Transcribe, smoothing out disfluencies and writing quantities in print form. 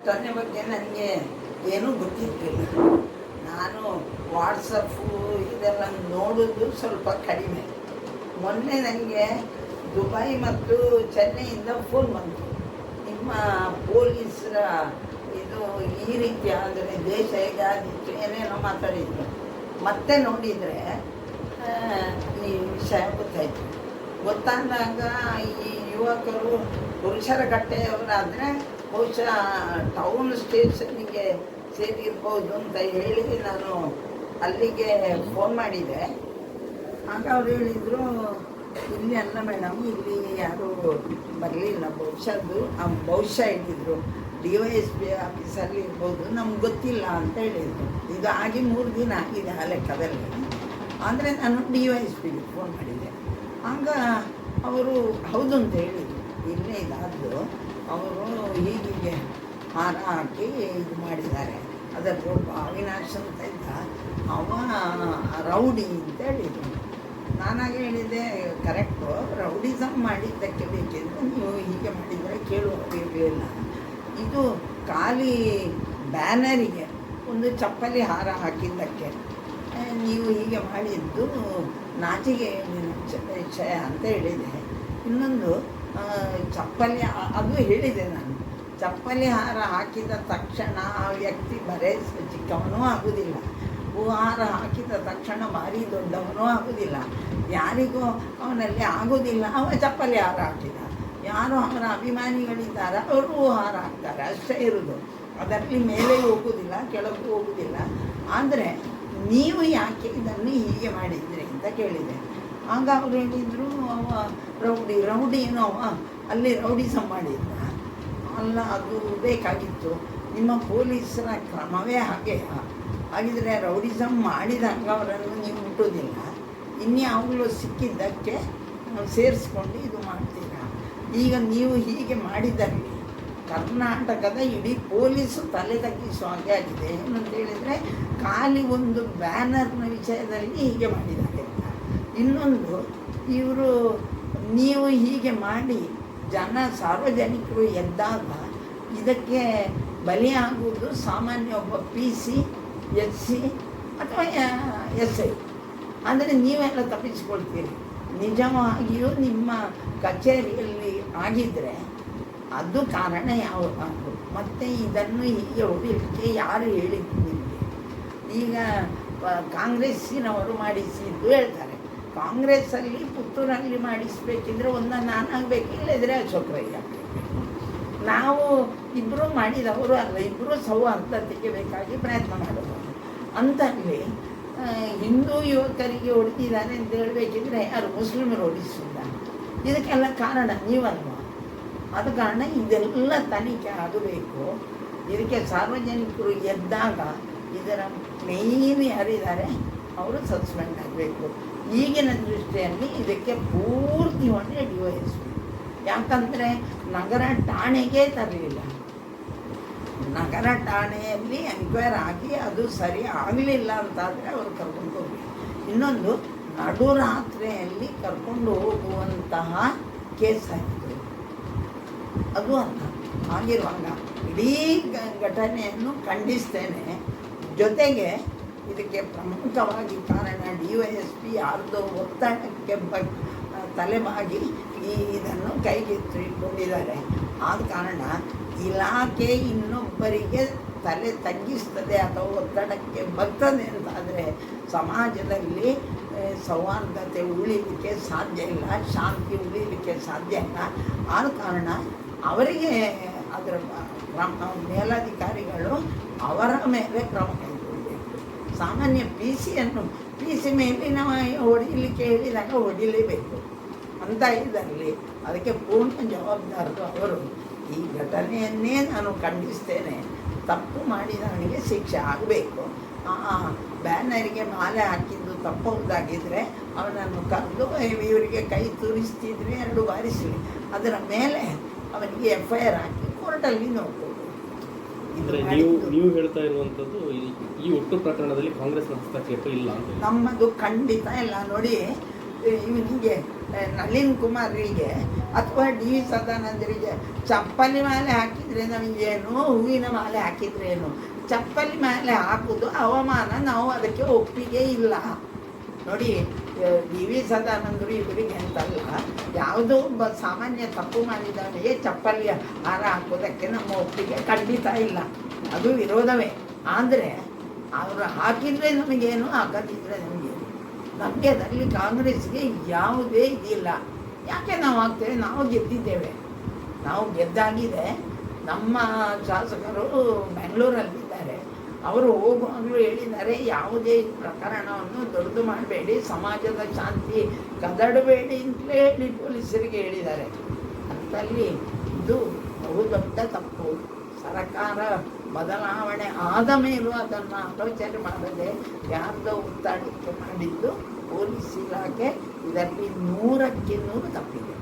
ಸೊನ್ನೆ ಬಗ್ಗೆ ನನಗೆ ಏನೂ ಗೊತ್ತಿರಲಿಲ್ಲ. ನಾನು ವಾಟ್ಸಪ್ಪು ಇದೆಲ್ಲ ನೋಡೋದು ಸ್ವಲ್ಪ ಕಡಿಮೆ. ಮೊನ್ನೆ ನನಗೆ ದುಬೈ ಮತ್ತು ಚೆನ್ನೈಯಿಂದ ಫೋನ್ ಬಂತು, ನಿಮ್ಮ ಪೊಲೀಸರ ಇದು ಈ ರೀತಿ ಆದರೆ ದೇಶ ಹೇಗಾದಿತ್ತು ಏನೇನೋ ಮಾತಾಡಿದ್ರು. ಮತ್ತೆ ನೋಡಿದರೆ ಈ ವಿಷಯ ಗೊತ್ತಾದಾಗ ಈ ಯುವಕರು ಪುರುಷರ ಕಟ್ಟೆಯವರಾದರೆ ಬಹುಶಃ ಟೌನ್ ಸ್ಟೇಷನ್ನಿಗೆ ಸೇರಿರ್ಬೋದು ಅಂತ ಹೇಳಿ ನಾನು ಅಲ್ಲಿಗೆ ಫೋನ್ ಮಾಡಿದೆ. ಆಗ ಅವ್ರು ಹೇಳಿದರು, ಇಲ್ಲಿ ಅಲ್ಲ ಮೇಡಮ್, ಇಲ್ಲಿ ಯಾರೂ ಬರಲಿಲ್ಲ, ಬಹುಶಃ ಹೇಳಿದರು DYSP ಆಫೀಸಲ್ಲಿ ಇರ್ಬೋದು, ನಮ್ಗೆ ಗೊತ್ತಿಲ್ಲ ಅಂತ ಹೇಳಿದರು. ಇದು ಆಗಿ 3 ದಿನ ಆಗಿದೆ ಆ ಲೆಕ್ಕದಲ್ಲಿ. ಆದರೆ ನಾನು DYSPಗೆ ಫೋನ್ ಮಾಡಿದೆ. ಆಗ ಅವರು ಹೌದು ಅಂತ ಹೇಳಿದರು, ಇಲ್ಲೇ ಇದಾದ್ದು ಅವರು ಹೀಗೆ ಹಾರ ಹಾಕಿ ಇದು ಮಾಡಿದ್ದಾರೆ. ಅದರಲ್ಲಿ ಒಬ್ಬ ಅವಿನಾಶ್ ಅಂತ ಇದ್ದ, ಅವ ರೌಡಿ ಅಂತ ಹೇಳಿದರು. ನಾನಾಗ ಹೇಳಿದೆ, ಕರೆಕ್ಟು, ರೌಡಿಸಮ್ ಮಾಡಿದ್ದಕ್ಕೆ ಬೇಕಿದ್ರೆ ನೀವು ಹೀಗೆ ಮಾಡಿದರೆ ಕೇಳುವಾಗಿರಲಿಲ್ಲ. ಇದು ಖಾಲಿ ಬ್ಯಾನರಿಗೆ ಒಂದು ಚಪ್ಪಲಿ ಹಾರ ಹಾಕಿದ್ದಕ್ಕೆ ನೀವು ಹೀಗೆ ಮಾಡಿದ್ದು ನಾಚಿಗೆ ವಿಷಯ ಅಂತ ಹೇಳಿದೆ. ಇನ್ನೊಂದು ಚಪ್ಪಲಿ ಅದು ಹೇಳಿದೆ ನಾನು, ಚಪ್ಪಲಿ ಹಾರ ಹಾಕಿದ ತಕ್ಷಣ ಆ ವ್ಯಕ್ತಿ ಬರೇ ಚಿಕ್ಕವನೂ ಆಗುವುದಿಲ್ಲ, ಹಾರ ಹಾಕಿದ ತಕ್ಷಣ ಭಾರಿ ದೊಡ್ಡವನೂ ಆಗುವುದಿಲ್ಲ. ಯಾರಿಗೂ ಅವನಲ್ಲಿ ಆಗೋದಿಲ್ಲ, ಅವ ಚಪ್ಪಲಿ ಹಾರ ಹಾಕಿದ. ಯಾರು ಅವರ ಅಭಿಮಾನಿಗಳಿದ್ದಾರೆ ಅವರು ಹಾರ ಹಾಕ್ತಾರೆ, ಅಷ್ಟೇ ಇರೋದು. ಅದರಲ್ಲಿ ಮೇಲೆ ಹೋಗುವುದಿಲ್ಲ, ಕೆಳಗೂ ಹೋಗುವುದಿಲ್ಲ. ಆದರೆ ನೀವು ಯಾಕೆ ಇದನ್ನು ಹೀಗೆ ಮಾಡಿದ್ರಿ ಅಂತ ಕೇಳಿದೆ. ಆಗ ಅವ್ರು ಹೇಳಿದರು, ಅವ ರೌಡಿನೋ ಅವ ಅಲ್ಲಿ ರೌಡಿಸಮ್ ಮಾಡಿದ್ದ. ಅಲ್ಲ, ಅದು ಬೇಕಾಗಿತ್ತು, ನಿಮ್ಮ ಪೊಲೀಸರ ಕ್ರಮವೇ ಹಾಗೆ. ಹಾಗಿದ್ರೆ ರೌಡಿಸಮ್ ಮಾಡಿದಾಗ ಅವರನ್ನು ನೀವು ಮುಟ್ಟೋದಿಲ್ಲ, ಇನ್ಯಾವಾಗಲೂ ಸಿಕ್ಕಿದ್ದಕ್ಕೆ ಸೇರಿಸ್ಕೊಂಡು ಇದು ಮಾಡ್ತೀರಾ. ಈಗ ನೀವು ಹೀಗೆ ಮಾಡಿದಲ್ಲಿ ಕರ್ನಾಟಕದ ಇಡೀ ಪೊಲೀಸು ತಲೆ ತಗ್ಗಿಸುವ ಹಾಗೆ ಆಗಿದೆ. ಏನಂತ ಹೇಳಿದರೆ, ಖಾಲಿ ಒಂದು ಬ್ಯಾನರ್ನ ವಿಷಯದಲ್ಲಿ ಹೀಗೆ ಮಾಡಿದ್ದಾರೆ ಅಂತ. ಇನ್ನೊಂದು, ಇವರು ನೀವು ಹೀಗೆ ಮಾಡಿ ಸಾರ್ವಜನಿಕರು ಎದ್ದಾಗ ಇದಕ್ಕೆ ಬಲಿಯಾಗುವುದು ಸಾಮಾನ್ಯ ಒಬ್ಬ PC, SC ಅಥವಾ SI. ಅಂದರೆ ನೀವೆಲ್ಲ ತಪ್ಪಿಸಿಕೊಳ್ತೀರಿ. ನಿಜವಾಗಿಯೂ ನಿಮ್ಮ ಕಚೇರಿಯಲ್ಲಿ ಆಗಿದ್ದರೆ ಅದು ಕಾರಣ ಯಾವುದು? ಮತ್ತು ಇದನ್ನು ಹೀಗೆ ಹೊಡಿಲಿಕ್ಕೆ ಯಾರು ಹೇಳಿದ್ದು ನಿಮಗೆ? ಈಗ ಕಾಂಗ್ರೆಸ್ಸಿನವರು ಮಾಡಿಸಿದ್ದು ಹೇಳ್ತಾರೆ. ಕಾಂಗ್ರೆಸ್ಸಲ್ಲಿ ಪುತ್ತೂರಲ್ಲಿ ಮಾಡಿಸಬೇಕಿದ್ರೆ ಒಂದು ನಾನಾಗಬೇಕು, ಇಲ್ಲದಿದ್ರೆ ಅಶೋಕರಯ್ಯ ಆಗಬೇಕು. ನಾವು ಇಬ್ಬರು ಮಾಡಿದವರು ಅಲ್ಲ, ಇಬ್ಬರು ಸೌಹಾರ್ದತೆಗೆ ಬೇಕಾಗಿ ಪ್ರಯತ್ನ ಮಾಡೋದು. ಅಂತಲ್ಲಿ ಹಿಂದೂ ಯುವಕರಿಗೆ ಹೊಡೆದಿದ್ದಾರೆ ಅಂತ ಹೇಳಬೇಕಿದ್ರೆ ಯಾರು ಮುಸ್ಲಿಮರು ಹೊಡಿಸಿಲ್ಲ. ಇದಕ್ಕೆಲ್ಲ ಕಾರಣ ನೀವಲ್ವ? ಆದ ಕಾರಣ ಇದೆಲ್ಲ ತನಿಖೆ ಆಗಬೇಕು. ಇದಕ್ಕೆ ಸಾರ್ವಜನಿಕರು ಎದ್ದಾಗ ಇದರ ಮೇಯ್ನ್ ಯಾರಿದ್ದಾರೆ ಅವರು ಸಸ್ಪೆಂಡ್ ಆಗಬೇಕು. ಈಗಿನ ದೃಷ್ಟಿಯಲ್ಲಿ ಇದಕ್ಕೆ ಪೂರ್ತಿ ಹೊಣೆ DYSP. ಯಾಕಂದರೆ ನಗರ ಠಾಣೆಗೆ ತರಲಿಲ್ಲ, ನಗರ ಠಾಣೆಯಲ್ಲಿ ಎನ್ಕ್ವೈರ್ ಆಗಿ ಅದು ಸರಿ ಆಗಲಿಲ್ಲ ಅಂತಾದರೆ ಅವರು ಕರ್ಕೊಂಡು ಹೋಗಿ. ಇನ್ನೊಂದು, ನಡುರಾತ್ರಿಯಲ್ಲಿ ಕರ್ಕೊಂಡು ಹೋಗುವಂತಹ ಕೇಸ್ ಆಯಿತು. ಅದು ಅಲ್ಲ. ಆಗಿರುವಾಗ ಇಡೀ ಘಟನೆಯನ್ನು ಖಂಡಿಸ್ತೇನೆ. ಜೊತೆಗೆ ಇದಕ್ಕೆ ಪ್ರಮುಖವಾಗಿ ಕಾರಣ DYSP ಯಾರ್ದೋ ಒತ್ತಡಕ್ಕೆ ತಲೆಬಾಗಿ ಇದನ್ನು ಕೈಗೆತ್ತಿಕೊಂಡಿದ್ದಾರೆ. ಆದ ಕಾರಣ ಇಲಾಖೆ ಇನ್ನೊಬ್ಬರಿಗೆ ತಲೆ ತಗ್ಗಿಸ್ತದೆ ಅಥವಾ ಒತ್ತಡಕ್ಕೆ ಬರ್ತದೆ ಅಂತಾದರೆ ಸಮಾಜದಲ್ಲಿ ಸೌಹಾರ್ದತೆ ಉಳಿಲಿಕ್ಕೆ ಸಾಧ್ಯ ಇಲ್ಲ, ಶಾಂತಿ ಉಳಿಲಿಕ್ಕೆ ಸಾಧ್ಯ ಇಲ್ಲ. ಆದ ಕಾರಣ ಅವರಿಗೆ ಅದರ ಮೇಲಧಿಕಾರಿಗಳು ಅವರ ಮೇಲೆ ಕ್ರಮ ಕೈಗೊಳ್ಳಬೇಕು. ಸಾಮಾನ್ಯ PC ಮೇಲೆ ನಾವು ಹೊಡಿಲಿಕ್ಕೆ ಹೇಳಿದಾಗ ಹೊಡಿಲೇಬೇಕು ಅಂತ ಇದರಲ್ಲಿ ಅದಕ್ಕೆ ಪೂರ್ಣ ಜವಾಬ್ದಾರರು ಅವರು. ಈ ಘಟನೆಯನ್ನೇ ನಾನು ಖಂಡಿಸ್ತೇನೆ. ತಪ್ಪು ಮಾಡಿದವನಿಗೆ ಶಿಕ್ಷೆ ಆಗಬೇಕು. ಬ್ಯಾನರಿಗೆ ಮಾಲೆ ಹಾಕಿದ್ದು ತಪ್ಪುದಾಗಿದ್ದರೆ ಅವನನ್ನು ಕರೆದು ಇವರಿಗೆ ಕೈ ತೋರಿಸ್ತಿದ್ರೆ 2 ಬಾರಿಸಲಿ, ಅದರ ಮೇಲೆ ಅವನಿಗೆ FIR ಹಾಕಿ ಕೋರ್ಟಲ್ಲಿ ನೋಡ್ಬೋದು. ನೀವು ಹೇಳ್ತಾ ಇರುವಂಥದ್ದು ಈ ಒಟ್ಟು ಪ್ರಕರಣದಲ್ಲಿ ಕಾಂಗ್ರೆಸ್ ಹಸ್ತಕ್ಷೇಪ ಇಲ್ಲ ಅಂತ? ನಮ್ಮದು ಖಂಡಿತ ಇಲ್ಲ. ನೋಡಿ, ಇವನಿಗೆ ನಳಿನ್ ಕುಮಾರ್ಗೆ ಅಥವಾ ಡಿ ವಿ ಸದಾನಂದರಿಗೆ ಚಪ್ಪಲಿ ಮಾಲೆ ಹಾಕಿದ್ರೆ ನಮಗೇನು, ಹೂವಿನ ಮಾಲೆ ಹಾಕಿದ್ರೇನು? ಚಪ್ಪಲಿ ಮಾಲೆ ಹಾಕುವುದು ಅವಮಾನ, ನಾವು ಅದಕ್ಕೆ ಒಪ್ಪಿಗೆ ಇಲ್ಲ. ನೋಡಿ, ಡಿ ವಿ ಸದಾನಂದರು ಇವರಿಗೆ ಅಂತಲ್ಲ, ಯಾವುದೋ ಒಬ್ಬ ಸಾಮಾನ್ಯ ತಪ್ಪು ಮಾಡಿದವನಿಗೆ ಚಪ್ಪಲಿಯ ಹಾರ ಹಾಕೋದಕ್ಕೆ ನಮ್ಮ ಒಪ್ಪಿಗೆ ಖಂಡಿತ ಇಲ್ಲ, ಅದು ವಿರೋಧವೇ. ಆದರೆ ಅವರು ಹಾಕಿದರೆ ನಮಗೇನು, ಹಾಕದಿದ್ದರೆ ನಮಗೇನು. ನಮಗೆ ಅದರಲ್ಲಿ ಕಾಂಗ್ರೆಸ್ಗೆ ಯಾವುದೇ ಇದಿಲ್ಲ. ಯಾಕೆ ನಾವು ಹಾಕ್ತೇವೆ? ನಾವು ಗೆದ್ದಿದ್ದೇವೆ, ನಾವು ಗೆದ್ದಾಗಿದೆ. ನಮ್ಮ ಶಾಸಕರು ಬೆಂಗಳೂರಲ್ಲಿದ್ದಾರೆ, ಅವರು ಹೋಗುವಾಗಲೂ ಹೇಳಿದ್ದಾರೆ, ಯಾವುದೇ ಪ್ರಕರಣವನ್ನು ದೊಡ್ಡದು ಮಾಡಬೇಡಿ, ಸಮಾಜದ ಶಾಂತಿ ಕದಡಬೇಡಿ ಅಂತಲೇ ಹೇಳಿ ಪೊಲೀಸರಿಗೆ ಹೇಳಿದ್ದಾರೆ. ಅಂತಲ್ಲಿ ಇದು ಬಹುದೊಡ್ಡ ತಪ್ಪು. ಸರ್ಕಾರ ಬದಲಾವಣೆ ಆದ ಮೇಲೂ ಅದನ್ನು ಆಲೋಚನೆ ಮಾಡದೆ ಯಾರ್ದೋ ಒತ್ತಡಕ್ಕೆ ಮಾಡಿದ್ದು ಪೊಲೀಸ್ ಇಲಾಖೆ ಇದರಲ್ಲಿ 100ಕ್ಕೆ 100 ತಪ್ಪಿದೆ.